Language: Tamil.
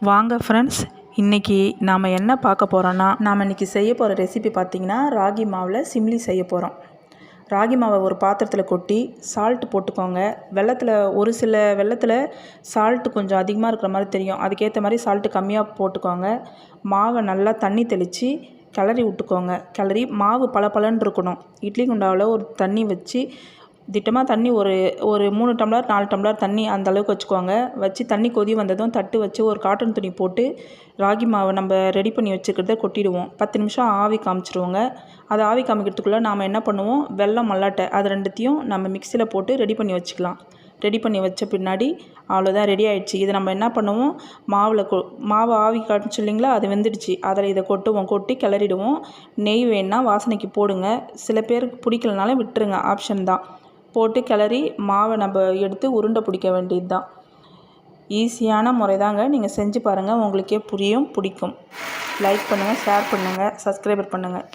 வாங்க ஃப்ரெண்ட்ஸ், இன்றைக்கி நாம் என்ன பார்க்க போகிறோன்னா, நாம் இன்றைக்கி செய்ய போகிற ரெசிபி பார்த்திங்கன்னா ராகி மாவில் சிம்லி செய்ய போகிறோம். ராகி மாவை ஒரு பாத்திரத்தில் கொட்டி சால்ட்டு போட்டுக்கோங்க. ஒரு சில வெல்லத்தில் சால்ட்டு கொஞ்சம் அதிகமாக இருக்கிற மாதிரி தெரியும். அதுக்கேற்ற மாதிரி சால்ட்டு கம்மியாக போட்டுக்கோங்க. மாவை நல்லா தண்ணி தெளித்து கிளறி விட்டுக்கோங்க. கிளறி மாவு பளபளன்னு இருக்கணும். இட்லி குண்டாவில் ஒரு தண்ணி வச்சு திட்டமாக தண்ணி ஒரு 3 டம்ளர் 4 டம்ளர் தண்ணி அந்த அளவுக்கு வச்சுக்கோங்க. வச்சு தண்ணி கொதி வந்ததும் தட்டு வச்சு ஒரு காட்டன் துணி போட்டு ராகி மாவை நம்ம ரெடி பண்ணி வச்சுக்கிறத கொட்டிடுவோம். 10 நிமிஷம் ஆவி காமிச்சிருவோங்க. அது ஆவி காமிக்கிறதுக்குள்ளே நாம் என்ன பண்ணுவோம், வெல்லம் மல்லாட்டை அது ரெண்டுத்தையும் நம்ம மிக்சியில் போட்டு ரெடி பண்ணி வச்சுக்கலாம். ரெடி பண்ணி வச்ச பின்னாடி அவ்வளோதான், ரெடி ஆகிடுச்சு. இதை நம்ம என்ன பண்ணுவோம், மாவை ஆவி காமிச்சு இல்லைங்களா, அது வெந்துடுச்சு. அதில் இதை கொட்டி கிளறிடுவோம். நெய் வேணுன்னா வாசனைக்கு போடுங்க. சில பேருக்கு பிடிக்கலனாலும் விட்டுருங்க, ஆப்ஷன் தான். போட்டு கிளறி மாவை நம்ம எடுத்து உருண்டை பிடிக்க வேண்டியது தான். ஈஸியான முறை தாங்க. நீங்கள் செஞ்சு பாருங்கள், உங்களுக்கே பிடிக்கும். லைக் பண்ணுங்கள், ஷேர் பண்ணுங்கள், சப்ஸ்கிரைபர் பண்ணுங்கள்.